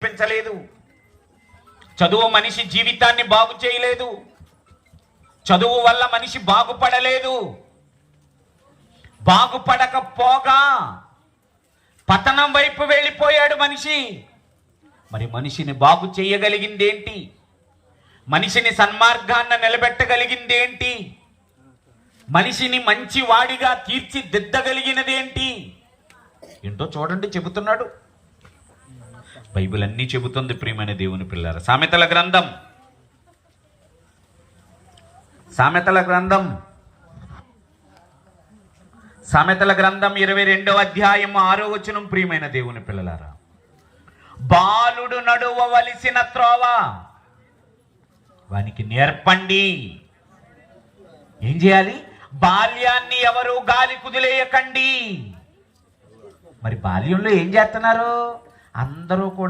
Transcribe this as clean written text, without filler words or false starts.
పెంచలేదు. చదువు మనిషి జీవితాన్ని బాగు చేయలేదు. చదువు వల్ల మనిషి బాగుపడలేదు. బాగుపడకపోగా పతనం వైపు వెళ్ళిపోయాడు మనిషి. మరి మనిషిని బాగు చేయగలిగిందేంటి? మనిషిని సన్మార్గాన్న నిలబెట్టగలిగిందేంటి? మనిషిని మంచి వాడిగా తీర్చిదిద్దగలిగినదేంటి? ఏంటో చూడండి, చెబుతున్నాడు. బైబిల్ అన్నీ చెబుతుంది ప్రియమైన దేవుని పిల్లారా. సామెతల గ్రంథం 22వ అధ్యాయం 6వ వచనం. ప్రియమైన దేవుని పిల్లలారా, బాలుడు నడువవలసిన త్రోవ వానికి నేర్పండి. ఏం చేయాలి? బాల్యాన్ని ఎవరు గాలి కుదిలేయకండి. మరి బాల్యంలో ఏం చేస్తున్నారు? అందరూ కూడా